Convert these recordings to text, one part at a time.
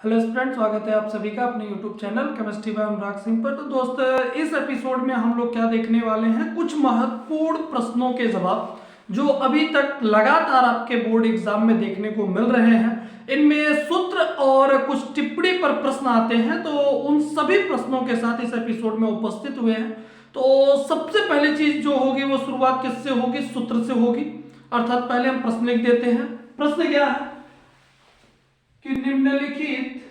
Hello student, स्वागत है आप सभी का अपने YouTube channel chemistry bye Anurag Singh पर। तो दोस्त, इस एपिसोड में हम लोग क्या देखने वाले हैं, कुछ महत्वपूर्ण प्रश्नों के जवाब जो अभी तक लगातार आपके बोर्ड एग्जाम में देखने को मिल रहे हैं। इनमें सूत्र और कुछ टिप्पणी पर प्रश्न आते हैं, तो उन सभी प्रश्नों के साथ इस एपिसोड में उपस्थित हुए हैं। तो सबसे पहली चीज जो होगी वो शुरुआत किससे होगी? सूत्र से होगी। अर्थात पहले हम प्रश्न लिख देते हैं। प्रश्न क्या है कि निम्नलिखित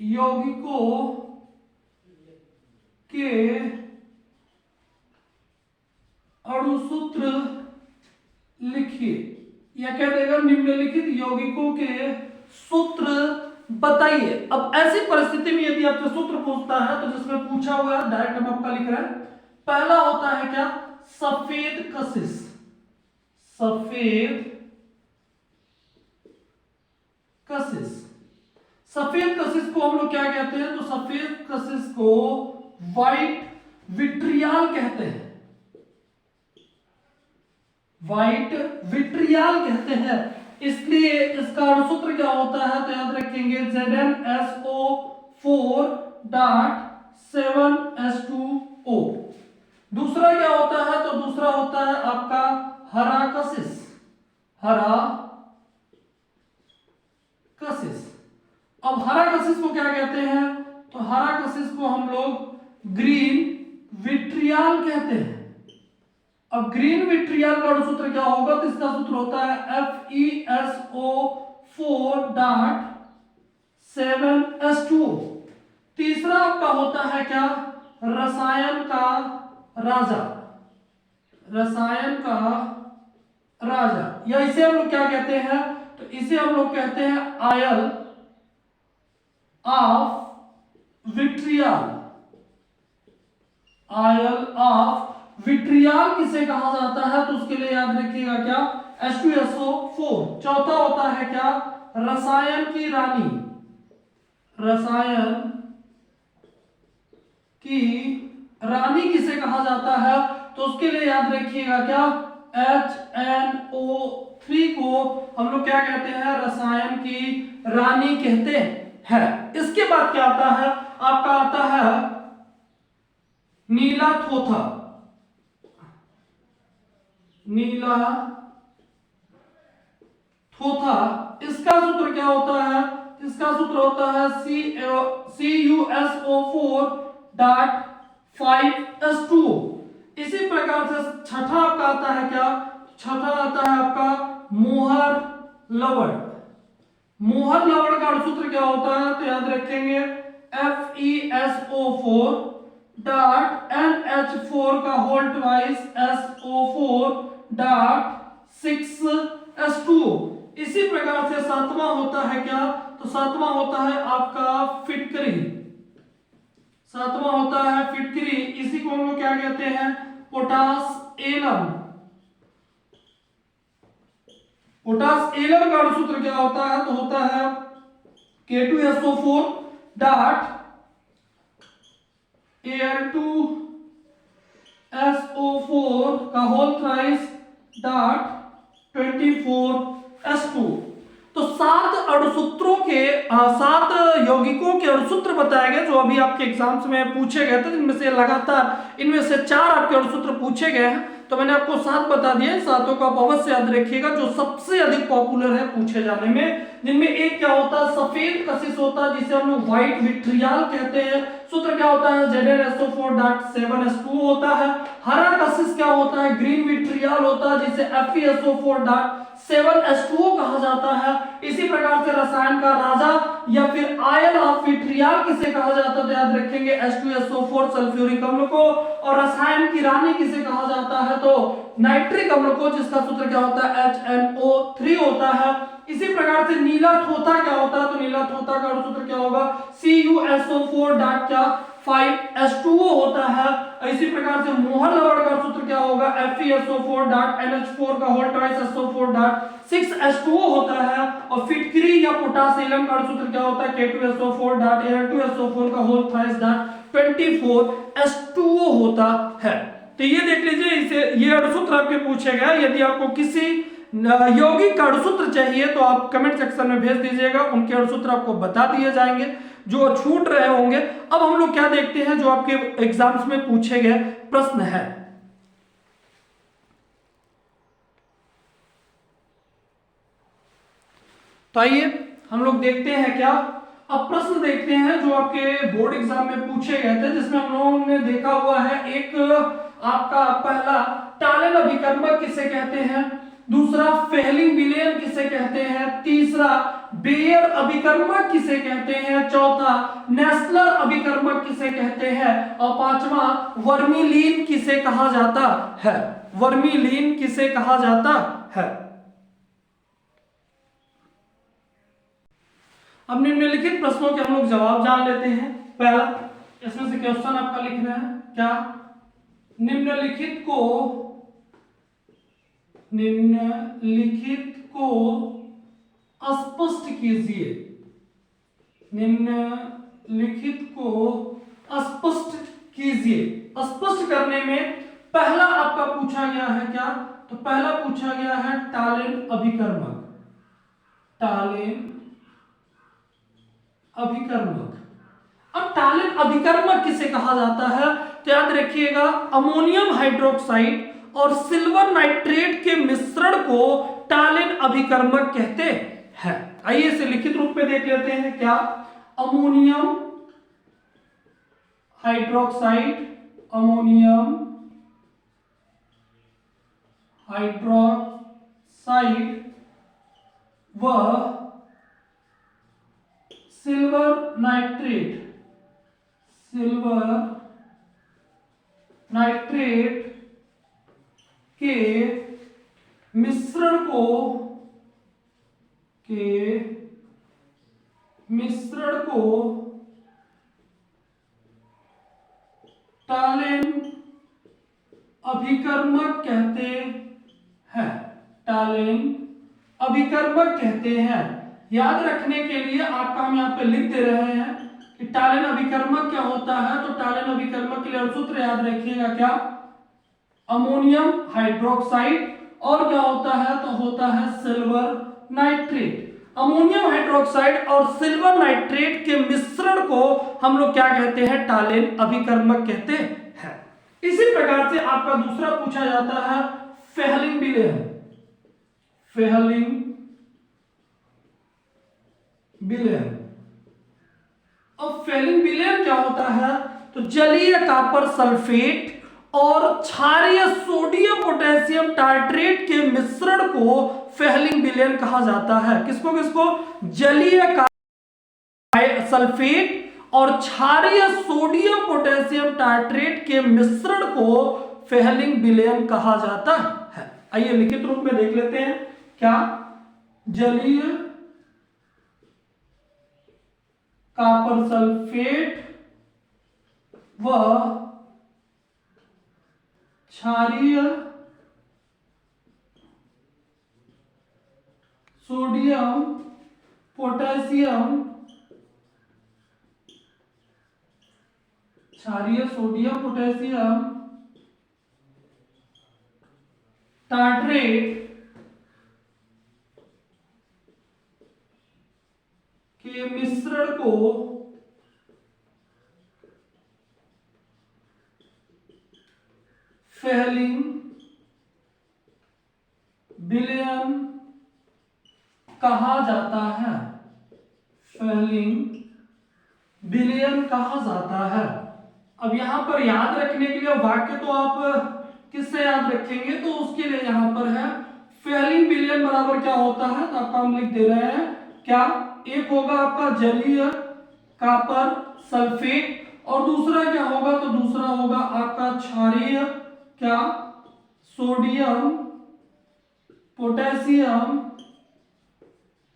यौगिकों के अणुसूत्र लिखिए, या क्या देगा? निम्नलिखित यौगिकों के सूत्र बताइए। अब ऐसी परिस्थिति में यदि आपसे सूत्र पूछता है तो जिसमें पूछा हुआ है डायरेक्ट हम आपका लिख रहे हैं। पहला होता है क्या? सफेद कशिश। सफेद कशिश को हम लोग क्या कहते हैं? तो सफेद कशिश को व्हाइट विट्रियाल कहते हैं। व्हाइट विट्रियाल कहते हैं। इसलिए इसका अणुसूत्र क्या होता है? तो याद रखेंगे ZnSO4.7H2O। दूसरा क्या होता है? तो दूसरा होता है आपका हरा कशिश। अब हरा कशिश को क्या कहते हैं? तो हरा कशिश को हम लोग ग्रीन विट्रियाल कहते हैं। अब ग्रीन विट्रियाल का अणुसूत्र क्या होगा? तो इसका सूत्र होता है FeSO4.7H2O। तीसरा आपका होता है क्या? रसायन का राजा, या इसे हम लोग क्या कहते हैं? तो इसे हम लोग कहते हैं आयल ऑफ विट्रियाल किसे कहा जाता है? तो उसके लिए याद रखिएगा क्या? H2SO4। चौथा होता है क्या? रसायन की रानी किसे कहा जाता है? तो उसके लिए याद रखिएगा क्या? HNO3 को हम लोग क्या कहते हैं? रसायन की रानी कहते हैं। इसके बाद क्या आता है? आपका आता है नीला थोथा। इसका सूत्र क्या होता है? इसका सूत्र होता है CuSO4.5H2O। इसी प्रकार से छठा आपका आता है क्या? छठा आता है आपका मोहर लवण का अणुसूत्र क्या होता है? तो याद रखेंगे FeSO4.NH4 का होल ट्वाइस SO4.6H2O। इसी प्रकार से सातवां होता है क्या? तो सातवां होता है आपका फिटकरी। इसी को हम लोग क्या कहते हैं? पोटास एलम का अणुसूत्र क्या होता है? तो होता है K2SO4.Al2SO4 का होल थ्राइस .24S2। तो सात यौगिकों के अणुसूत्र बताए गए जो अभी आपके एग्जाम्स में पूछे गए थे, जिनमें से लगातार इनमें से 4 आपके अणुसूत्र पूछे गए हैं। तो मैंने आपको 7 बता दिए। सातों का आप अवश्य याद रखिएगा जो सबसे अधिक पॉपुलर है पूछे जाने में। जिनमें एक क्या होता है? सफेद कशिश होता है, जिसे हम लोग व्हाइट विट्रियाल कहते हैं। सूत्र क्या होता है? ZnSO4.7H2O होता है। हरा कशिश क्या होता है? ग्रीन विट्रियाल होता है, जिसे FeSO4.7H2O कहा जाता है। इसी प्रकार से रसायन का राजा या फिर आयल ऑफ विट्रियाल किसे कहा जाता है? तो याद रखेंगे H2SO4 सल्फ्यूरिक अम्ल को। और रसायन की रानी किसे कहा जाता है? तो नाइट्रिक अम्ल को, जिसका सूत्र क्या होता है? HNO3 होता है। इसी प्रकार से नीला थोथा क्या होता है? तो नीला थोथा का सूत्र क्या होगा? CuSO4.5H2O होता है। इसी प्रकार से मोहर लवण का सूत्र क्या होगा? FeSO4.NH4 का होल ट्वाइस SO4.6H2O होता है। और फिटकरी या पोटासियम का सूत्र क्या होता है? K2SO4.Al2SO4 का होल थ्राइस .24S2O होता है। तो ये देख लीजिए, इसे ये अणुसूत्र आपके पूछे गए। यदि आपको किसी यौगिक का अणुसूत्र चाहिए तो आप कमेंट सेक्शन में भेज दीजिएगा, उनके अणुसूत्र आपको बता दिए जाएंगे जो छूट रहे होंगे। अब हम लोग क्या देखते हैं जो आपके एग्जाम्स में पूछे गए प्रश्न है। तो आइए हम लोग देखते हैं क्या, अब प्रश्न देखते हैं जो आपके बोर्ड एग्जाम में पूछे गए थे, जिसमें हम लोगों ने देखा हुआ है एक आपका पहला टालन अभिकर्मक किसे कहते हैं, दूसरा फेहलिंग विलेयन किसे कहते हैं, तीसरा बेयर अभिकर्मक किसे कहते हैं, चौथा नेस्लर अभिकर्मक किसे कहते हैं, और पांचवा वर्मिलीन किसे कहा जाता है, वर्मिलीन किसे कहा जाता है। अब निम्नलिखित प्रश्नों के हम लोग जवाब जान लेते हैं। पहला, इसमें से क्वेश्चन आपका लिख रहे हैं क्या, निम्नलिखित को स्पष्ट कीजिए, निम्नलिखित को स्पष्ट कीजिए। स्पष्ट करने में पहला आपका पूछा गया है क्या, तो पहला पूछा गया है टालेन अभिकर्मक, टालेन अभिकर्मक। अब टालेन अभिकर्मक किसे कहा जाता है, तो याद रखिएगा अमोनियम हाइड्रोक्साइड और सिल्वर नाइट्रेट के मिश्रण को टालेन अभिकर्मक कहते हैं। आइए इसे लिखित रूप में देख लेते हैं क्या, अमोनियम हाइड्रोक्साइड, अमोनियम हाइड्रोक्साइड व सिल्वर नाइट्रेट के मिश्रण को टालेन अभिकर्मक कहते हैं, टालेन अभिकर्मक कहते हैं। याद रखने के लिए आपका हम यहाँ पे लिख दे रहे हैं कि टालेन अभिकर्मक क्या होता है, तो टालेन अभिकर्मक के लिए अणुसूत्र याद रखिएगा क्या, अमोनियम हाइड्रोक्साइड और क्या होता है, तो होता है सिल्वर नाइट्रेट। अमोनियम हाइड्रोक्साइड और सिल्वर नाइट्रेट के मिश्रण को हम लोग क्या कहते हैं, टालेन अभिकर्मक कहते हैं। इसी प्रकार से आपका दूसरा पूछा जाता है फेहलिंग विलेयन, फेहलिंग विलेयन। अब फेहलिंग विलेयन क्या होता है, तो जलीय कॉपर सल्फेट और क्षारीय सोडियम पोटेशियम टार्ट्रेट के मिश्रण को फेहलिंग विलेयन कहा जाता है। किसको किसको, जलीय सल्फेट और क्षारीय सोडियम पोटेशियम टार्ट्रेट के मिश्रण को फेहलिंग विलेयन कहा जाता है। आइए लिखित रूप में देख लेते हैं क्या, जलीय कॉपर सल्फेट व क्षारीय सोडियम पोटेशियम, क्षारीय सोडियम पोटेशियम टार्ट्रेट के मिश्रण को फेहलिंग विलेयन कहा जाता है, फेहलिंग विलेयन कहा जाता है। अब यहां पर याद रखने के लिए वाक्य तो आप किससे याद रखेंगे, तो उसके लिए यहां पर है फेहलिंग विलेयन बराबर क्या होता है, तो आपका हम लिख दे रहे हैं क्या, एक होगा आपका जलीय कॉपर सल्फेट और दूसरा क्या होगा, तो दूसरा होगा आपका क्षारीय क्या, सोडियम पोटेशियम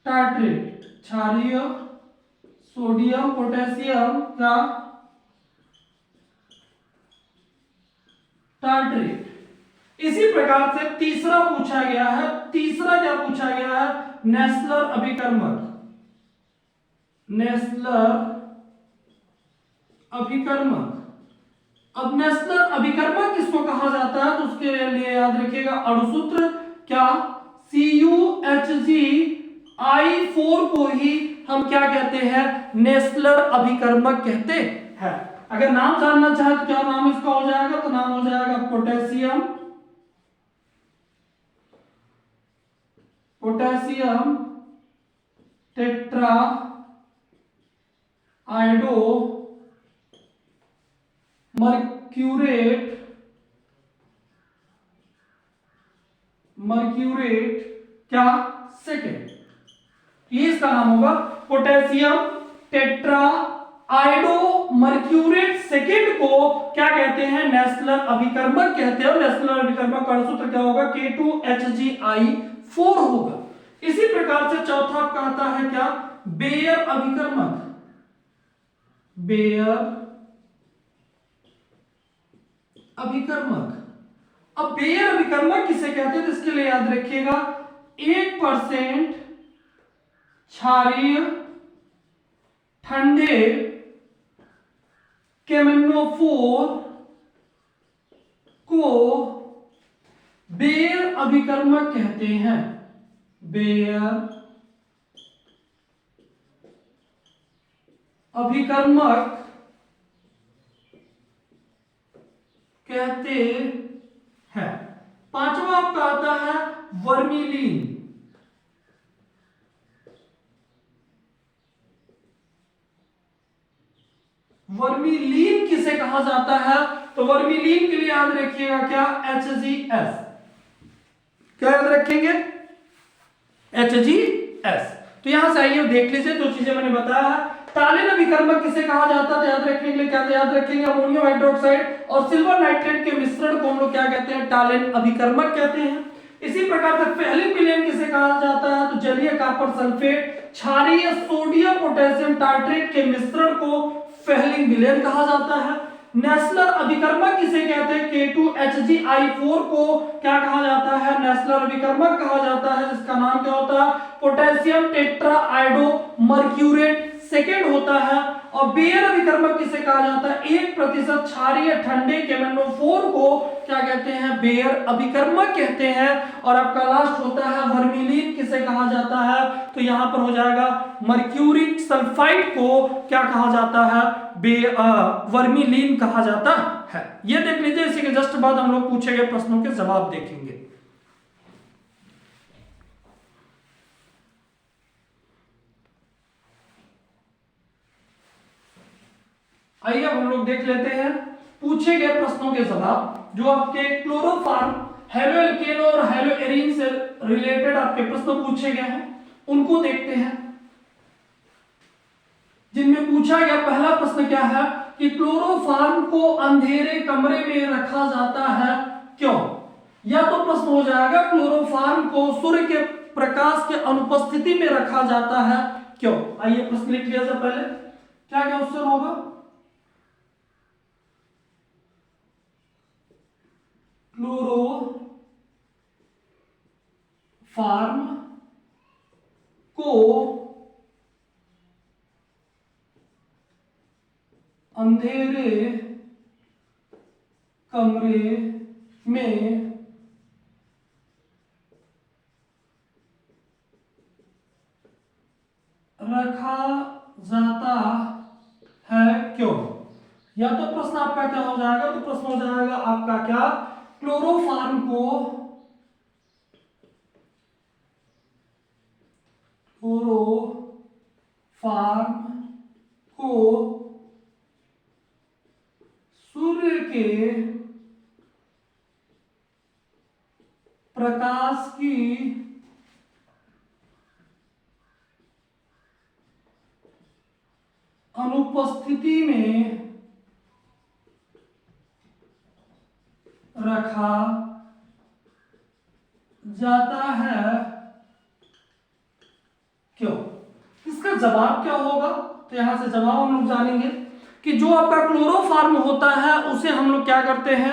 टार्ट्रेट, क्षारीय सोडियम पोटेशियम का टार्ट्रेट। इसी प्रकार से तीसरा पूछा गया है, तीसरा क्या पूछा गया है, नेस्लर अभिकर्मक, नेस्लर अभिकर्मक। अब नेस्लर अभिकर्मक किसको कहा जाता है, तो उसके लिए याद रखिएगा अणुसूत्र क्या, CuHgI4 को ही हम क्या कहते हैं, नेस्लर अभिकर्मक कहते हैं। अगर नाम जानना चाहे तो क्या नाम इसका हो जाएगा, तो नाम हो जाएगा पोटेशियम टेट्रा आयोडो मर्क्यूरेट क्या सेकेंड, ये इसका नाम होगा पोटेशियम टेट्रा आयोडो मर्क्यूरेट सेकेंड को क्या कहते हैं, नेस्लर अभिकर्मक कहते हैं। और नेस्लर अभिकर्मक का सूत्र क्या होगा, K2HgI4 होगा। इसी प्रकार से चौथा आपका आता है क्या, बेयर अभिकर्मक। अब बेयर अभिकर्मक किसे कहते हैं, तो इसके लिए याद रखिएगा 1% क्षारीय ठंडे केमेनोफोर को बेयर अभिकर्मक कहते हैं। बेयर अभिकर्मक कहते हैं। पांचवा आपका आता है वर्मिलीन। वर्मिलीन किसे कहा जाता है, तो वर्मिलीन के लिए याद रखिएगा क्या, HgS। क्या याद रखेंगे, HgS। तो यहां से आइए देख लीजिए, दो चीजें मैंने बताया है। टालिन अभिकर्मक किसे कहा जाता है, तो याद रखने के लिए क्या याद रखेंगे, अमोनियम हाइड्रोक्साइड और सिल्वर नाइट्रेट के मिश्रण को हम लोग क्या कहते हैं, टालिन अभिकर्मक कहते हैं। इसी प्रकार से फेहलिन विलयन किसे कहा जाता है, तो जलीय कॉपर सल्फेट क्षारीय सोडियम पोटेशियम टार्ट्रेट के मिश्रण को फेहलिन विलयन कहा जाता है। नेस्लर अभिकर्मक किसे कहते हैं, K2HgI4 को क्या कहा जाता है, नेस्लर अभिकर्मक कहा जाता है, जिसका नाम क्या होता है, पोटेशियम टेट्रा आयोडो मर्क्यूरेट सेकेंड होता है। और बेयर अभिकर्मक किसे कहा जाता है, 1% क्षारीय ठंडे केमेनोफोर को क्या कहते हैं, बेयर अभिकर्मक कहते हैं। और आपका लास्ट होता है वर्मिलीन किसे कहा जाता है, तो यहां पर हो जाएगा मर्क्यूरिक सल्फाइड को क्या कहा जाता है, वर्मिलीन कहा जाता है। ये देख लीजिए, इसी के जस्ट बाद हम लोग पूछे गए प्रश्नों के जवाब देखेंगे। आइए अब हम लोग देख लेते हैं पूछे गए प्रश्नों के जवाब। जो आपके क्लोरोफॉर्म, हेलोएल्केन और हेलोएरीन से रिलेटेड आपके प्रश्न पूछे गए हैं, उनको देखते हैं। जिनमें पूछा गया पहला प्रश्न क्या है कि क्लोरोफॉर्म को अंधेरे कमरे में रखा जाता है क्यों। या तो प्रश्न हो जाएगा क्लोरोफॉर्म को सूर्य के प्रकाश के अनुपस्थिति में रखा जाता है क्यों। आइए प्रश्न लिख लिया जाए पहले, क्या क्या क्वेश्चन होगा, क्लोरोफॉर्म को अंधेरे कमरे में रखा जाता है क्यों। या तो प्रश्न आपका क्या हो जाएगा, तो प्रश्न हो जाएगा आपका क्या, क्लोरोफॉर्म को सूर्य के प्रकाश की अनुपस्थिति में रखा जाता है क्यों। इसका जवाब क्या होगा, तो यहां से जवाब हम लोग जानेंगे कि जो आपका क्लोरोफॉर्म होता है उसे हम लोग क्या करते हैं,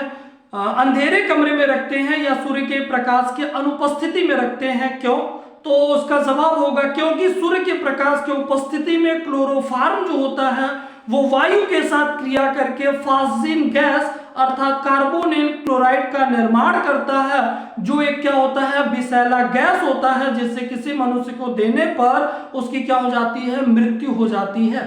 अंधेरे कमरे में रखते हैं या सूर्य के प्रकाश के अनुपस्थिति में रखते हैं क्यों। तो उसका जवाब होगा क्योंकि सूर्य के प्रकाश की उपस्थिति में क्लोरोफॉर्म जो होता है वो वायु के साथ क्रिया करके फास्जिन गैस अर्थात कार्बोनिल क्लोराइड का निर्माण करता है, जो एक क्या होता है, विषैला गैस होता है, जिससे किसी मनुष्य को देने पर उसकी क्या हो जाती है, मृत्यु हो जाती है।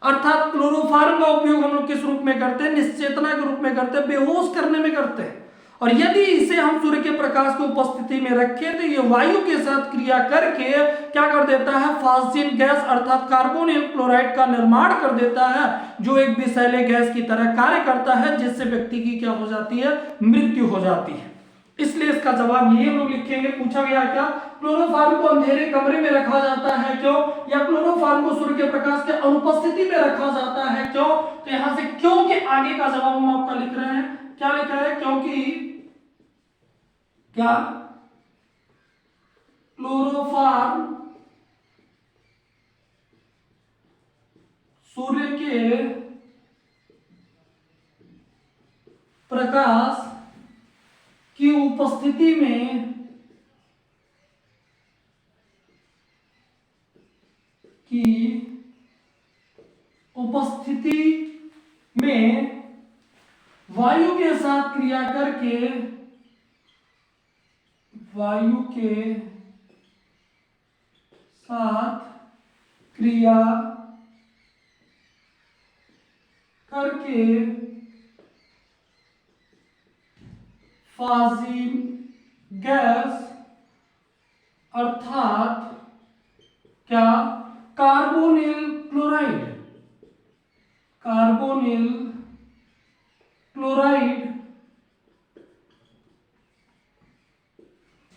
अर्थात क्लोरोफॉर्म का उपयोग हम लोग किस रूप में करते हैं, निश्चेतना के रूप में करते हैं, बेहोश करने में करते हैं। और यदि इसे हम सूर्य के प्रकाश की उपस्थिति में रखें तो ये वायु के साथ क्रिया करके क्या कर देता है, फास्जिन गैस अर्थात कार्बोनिल क्लोराइड का निर्माण कर देता है, जो एक विषैले गैस की तरह कार्य करता है, जिससे व्यक्ति की क्या हो जाती है, मृत्यु हो जाती है। इसलिए इसका जवाब ये हम लोग लिखेंगे। पूछा गया क्या, क्लोरोफॉर्म को अंधेरे कमरे में रखा जाता है क्यों, या क्लोरोफॉर्म को सूर्य के प्रकाश के अनुपस्थिति में रखा जाता है क्यों, तो यहां से क्यों के आगे का जवाब हम आपका लिख रहे हैं, क्या लिख रहे हैं, क्योंकि क्या क्लोरोफॉर्म सूर्य के प्रकाश की उपस्थिति में वायु के साथ क्रिया करके फास्जिन गैस अर्थात क्या, कार्बोनिल क्लोराइड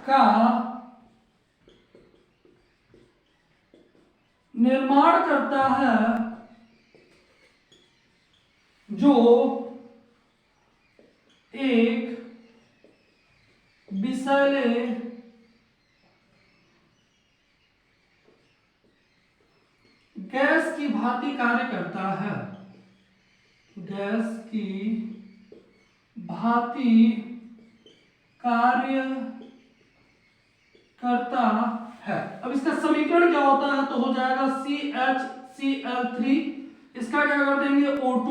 का निर्माण करता है, जो एक विषैले गैस की भांति कार्य करता है, गैस की भांति कार्य करता है। अब इसका समीकरण क्या होता है, तो हो जाएगा CHCl3, इसका क्या कर देंगे O2,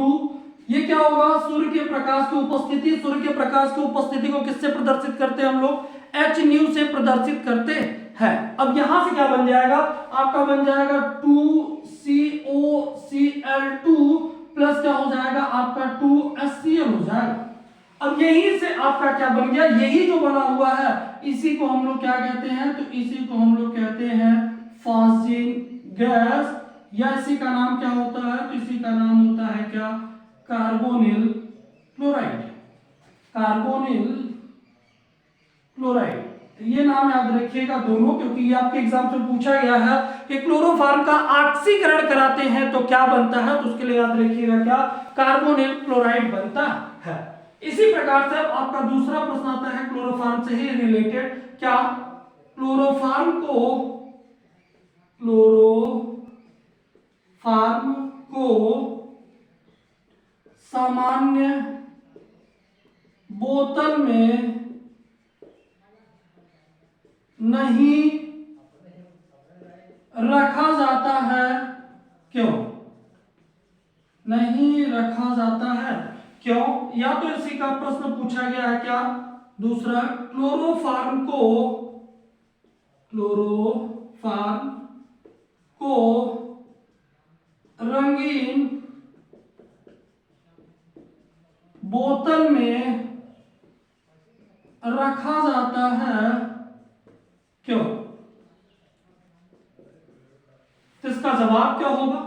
ये क्या होगा, सूर्य के प्रकाश की उपस्थिति, सूर्य के प्रकाश की उपस्थिति को किससे प्रदर्शित करते हैं हम लोग, H से प्रदर्शित करते हैं। अब यहां से क्या बन जाएगा, आपका बन जाएगा 2COCl2 प्लस क्या हो जाएगा आपका 2HCl हो जाएगा। अब यहीं से आपका क्या बन गया, यही जो बना हुआ है इसी को हम लोग क्या कहते हैं, तो इसी को हम लोग कहते हैं फास्जिन गैस, या इसी का नाम क्या होता है, तो इसी का नाम होता है क्या, कार्बोनिल क्लोराइड। ये नाम याद रखिएगा दोनों, क्योंकि ये आपके एग्जाम से पूछा गया है कि क्लोरोफॉर्म का ऑक्सीकरण कराते हैं तो क्या बनता है, तो उसके लिए याद रखिएगा क्या, कार्बोनिल क्लोराइड बनता है। इसी प्रकार से अब आपका दूसरा प्रश्न आता है क्लोरोफॉर्म से ही रिलेटेड, क्या क्लोरोफॉर्म को सामान्य बोतल में नहीं रखा जाता है क्यों, नहीं रखा जाता है क्यों, या तो इसी का प्रश्न पूछा गया है क्या, दूसरा क्लोरोफॉर्म को रंगीन बोतल में रखा जाता है क्यों, तो इसका जवाब क्या होगा,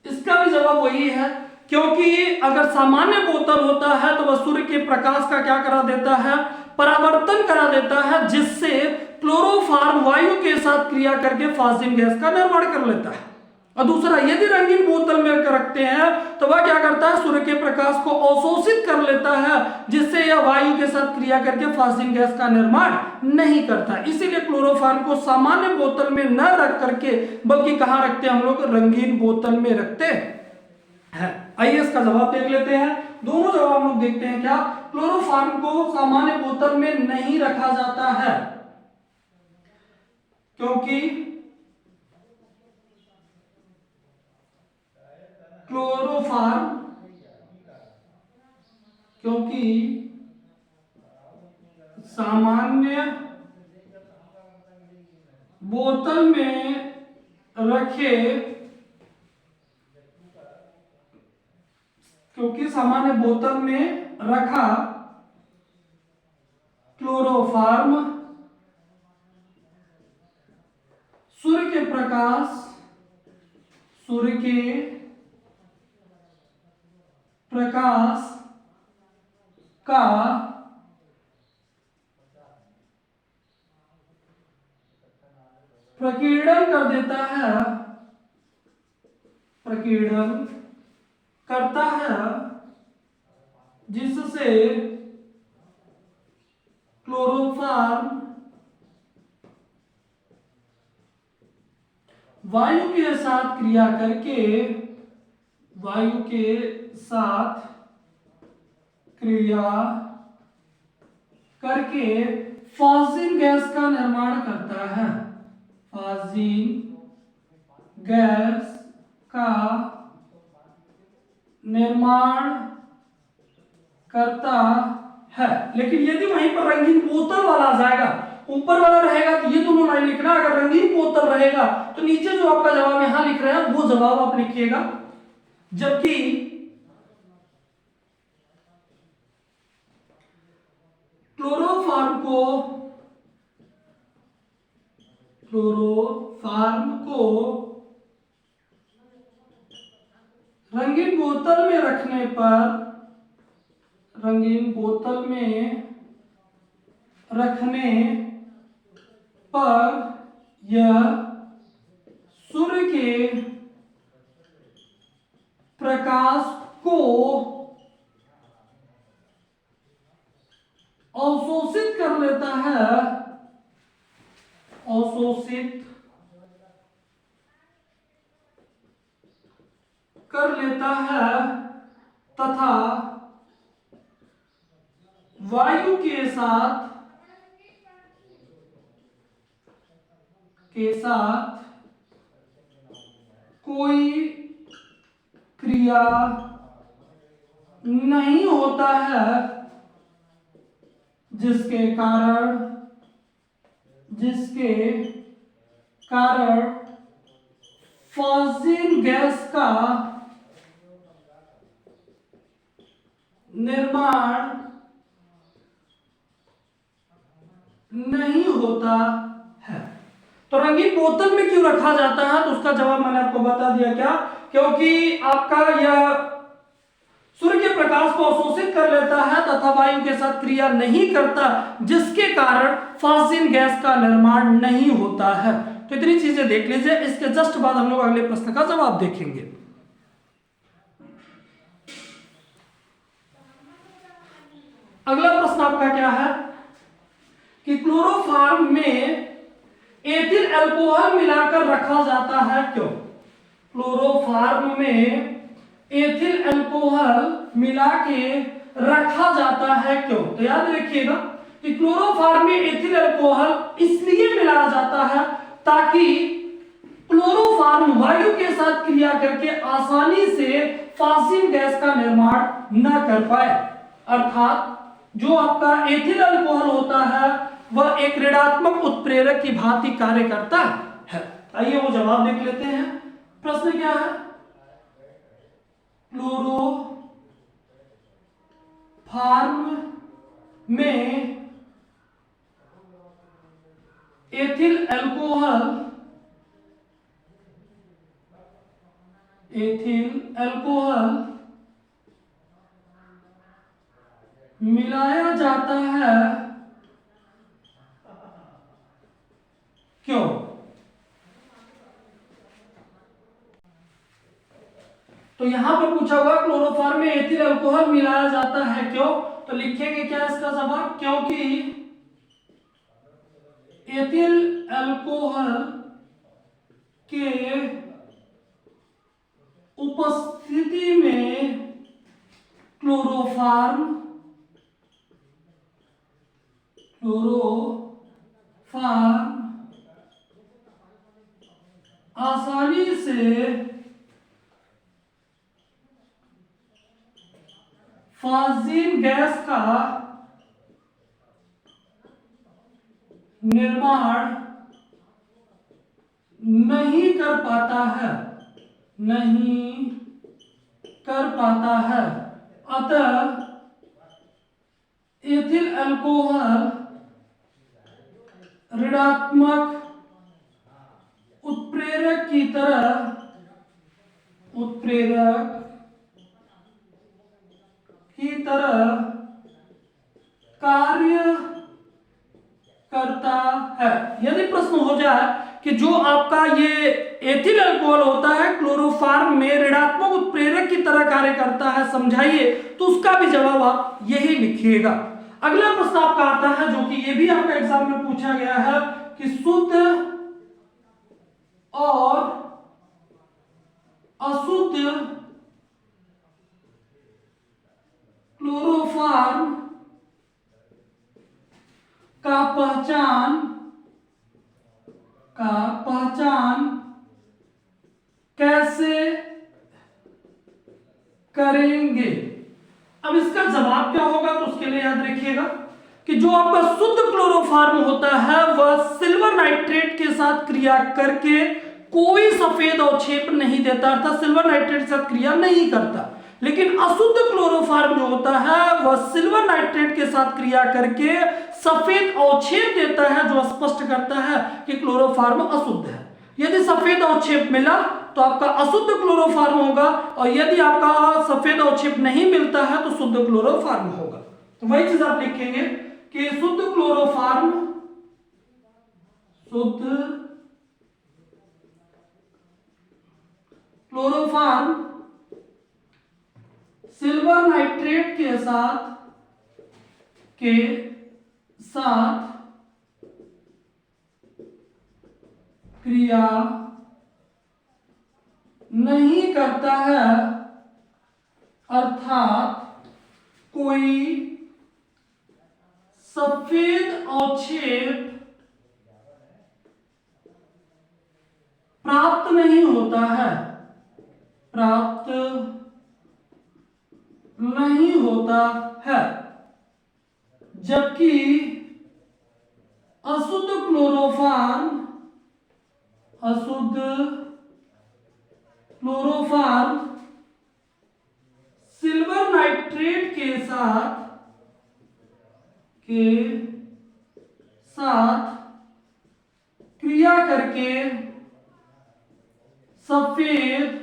इसका भी जवाब वही है, क्योंकि अगर सामान्य बोतल होता है तो वह सूर्य के प्रकाश का क्या करा देता है, परावर्तन करा देता है, जिससे क्लोरोफॉर्म वायु के साथ क्रिया करके फास्जिन गैस का निर्माण कर लेता है। और दूसरा, यदि रंगीन बोतल में रखते हैं तो वह क्या करता है, सूर्य के प्रकाश को अवशोषित कर लेता है, जिससे यह वायु के साथ क्रिया करके फास्जिन गैस का निर्माण नहीं करता। इसीलिए क्लोरोफॉर्म को सामान्य बोतल में न रख करके बल्कि कहां रखते हैं हम लोग, रंगीन बोतल में रखते हैं। आइए इसका जवाब देख लेते हैं, दोनों जवाब हम लोग देखते हैं। क्या, क्लोरोफॉर्म को सामान्य बोतल में नहीं रखा जाता है क्योंकि क्लोरोफॉर्म, क्योंकि सामान्य बोतल में रखे, क्योंकि सामान्य बोतल में रखा क्लोरोफॉर्म सूर्य के प्रकाश का प्रकीर्णन कर देता है, प्रकीर्णन करता है, जिससे क्लोरोफॉर्म वायु के साथ क्रिया करके, वायु के साथ क्रिया करके फॉस्फिन गैस का निर्माण करता है, फॉस्फिन गैस का निर्माण करता है। लेकिन यदि वहीं पर रंगीन बोतल वाला आ जाएगा, ऊपर वाला रहेगा तो ये दोनों लाइन लिखना, अगर रंगीन बोतल रहेगा तो नीचे जो आपका जवाब यहां लिख रहे हैं वो जवाब आप लिखिएगा। जबकि क्लोरोफॉर्म को रंगीन बोतल में रखने पर, रंगीन बोतल में रखने पर यह सूर्य के प्रकाश को अवशोषित कर लेता है, अवशोषित कर लेता है तथा वायु के साथ कोई क्रिया नहीं होता है, जिसके कारण फॉस्फिन गैस का निर्माण नहीं होता है। तो रंगीन बोतल में क्यों रखा जाता है, तो उसका जवाब मैंने आपको बता दिया। क्या? क्योंकि आपका यह सूर्य के प्रकाश को अवशोषित कर लेता है तथा वायु के साथ क्रिया नहीं करता, जिसके कारण फॉस्फिन गैस का निर्माण नहीं होता है। तो इतनी चीजें देख लीजिए। इसके जस्ट बाद हम लोग अगले प्रश्न का जवाब देखेंगे। अगला प्रश्न आपका क्या है कि क्लोरोफॉर्म में एथिल अल्कोहल मिलाकर रखा जाता है क्यों? क्लोरोफॉर्म में एथिल अल्कोहल मिला के रखा जाता है क्यों? तो याद रखिएगा कि क्लोरोफॉर्म में एथिल अल्कोहल इसलिए मिलाया जाता है ताकि क्लोरोफॉर्म वायु के साथ क्रिया करके आसानी से फॉस्फिन गैस का निर्माण न कर पाए। अर्थात जो आपका एथिल अल्कोहल होता है वह एक ऋणात्मक उत्प्रेरक की भांति कार्य करता है। आइए वो जवाब देख लेते हैं। प्रश्न क्या है? क्लोरोफॉर्म में एथिल अल्कोहल मिलाया जाता है क्यों? तो यहां पर पूछा हुआ क्लोरोफॉर्म में एथिल अल्कोहल मिलाया जाता है क्यों? तो लिखेंगे क्या इसका जवाब? क्योंकि एथिल अल्कोहल के उपस्थिति में क्लोरोफॉर्म आसानी से फाजिल गैस का निर्माण नहीं कर पाता है, नहीं कर पाता है, अतः एथिल अल्कोहल ऋणात्मक उत्प्रेरक की तरह कार्य करता है। यदि प्रश्न हो जाए कि जो आपका ये एथिल अल्कोहल होता है क्लोरोफॉर्म में ऋणात्मक उत्प्रेरक की तरह कार्य करता है, समझाइए, तो उसका भी जवाब आप यही लिखिएगा। अगला प्रश्न आपका आता है जो कि ये भी आपका एग्जाम में पूछा गया है कि शुद्ध और अशुद्ध क्लोरोफॉर्म का पहचान कैसे करेंगे। अब इसका जवाब क्या होगा, तो उसके लिए याद रखिएगा कि जो आपका शुद्ध क्लोरोफॉर्म होता है वह सिल्वर नाइट्रेट के साथ क्रिया करके कोई सफेद अवक्षेप नहीं देता, अर्थात सिल्वर नाइट्रेट के साथ क्रिया नहीं करता। लेकिन अशुद्ध क्लोरोफॉर्म जो होता है वह सिल्वर नाइट्रेट के साथ क्रिया करके सफेद अवक्षेप देता है, जो स्पष्ट करता है कि क्लोरोफॉर्म अशुद्ध है। यदि सफेद अवक्षेप मिला तो आपका अशुद्ध क्लोरोफॉर्म होगा, और यदि आपका सफेद अवक्षेप नहीं मिलता है तो शुद्ध क्लोरोफॉर्म होगा। तो वही चीज आप लिखेंगे कि शुद्ध क्लोरोफॉर्म सिल्वर नाइट्रेट के साथ क्रिया नहीं करता है, अर्थात कोई सफेद अवक्षेप प्राप्त नहीं होता है, जबकि अशुद्ध क्लोरोफॉर्म सिल्वर नाइट्रेट के साथ क्रिया करके सफेद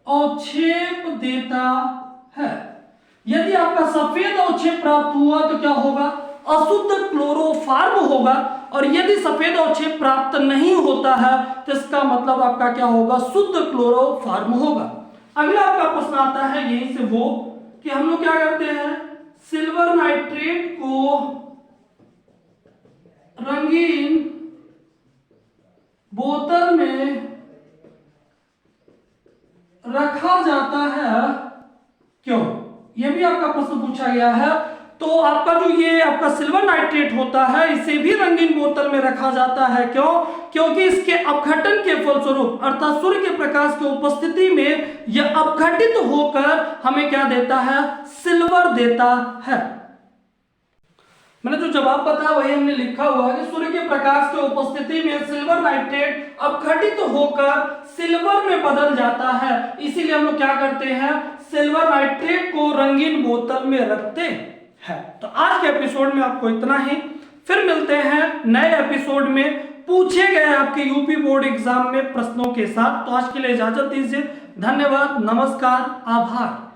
अवक्षेप देता है। यदि आपका सफेद अवक्षेप प्राप्त हुआ तो क्या होगा, अशुद्ध क्लोरोफॉर्म होगा, और यदि सफेद अवक्षेप प्राप्त नहीं होता है तो इसका मतलब आपका क्या होगा, शुद्ध क्लोरोफॉर्म होगा। अगला आपका प्रश्न आता है यहीं से वो कि हम लोग क्या करते हैं, सिल्वर नाइट्रेट को रंगीन बोतल में रखा जाता है, क्यों, यह भी आपका प्रश्न पूछा गया है। तो आपका जो ये आपका सिल्वर नाइट्रेट होता है इसे भी रंगीन बोतल में रखा जाता है, क्यों, क्योंकि इसके अपघटन के फलस्वरूप अर्थात सूर्य के प्रकाश की उपस्थिति में यह अपघटित होकर हमें क्या देता है, सिल्वर देता है। मैंने जो जवाब बताया वही हमने लिखा हुआ है कि सूर्य के प्रकाश की उपस्थिति में सिल्वर नाइट्रेट अपघटित होकर सिल्वर में बदल जाता है, इसीलिए हम लोग क्या करते हैं, सिल्वर नाइट्रेट को रंगीन बोतल में रखते हैं। तो आज के एपिसोड में आपको इतना ही, फिर मिलते हैं नए एपिसोड में पूछे गए आपके यूपी बोर्ड एग्जाम में प्रश्नों के साथ। तो आज के लिए इजाजत दीजिए, धन्यवाद, नमस्कार, आभार।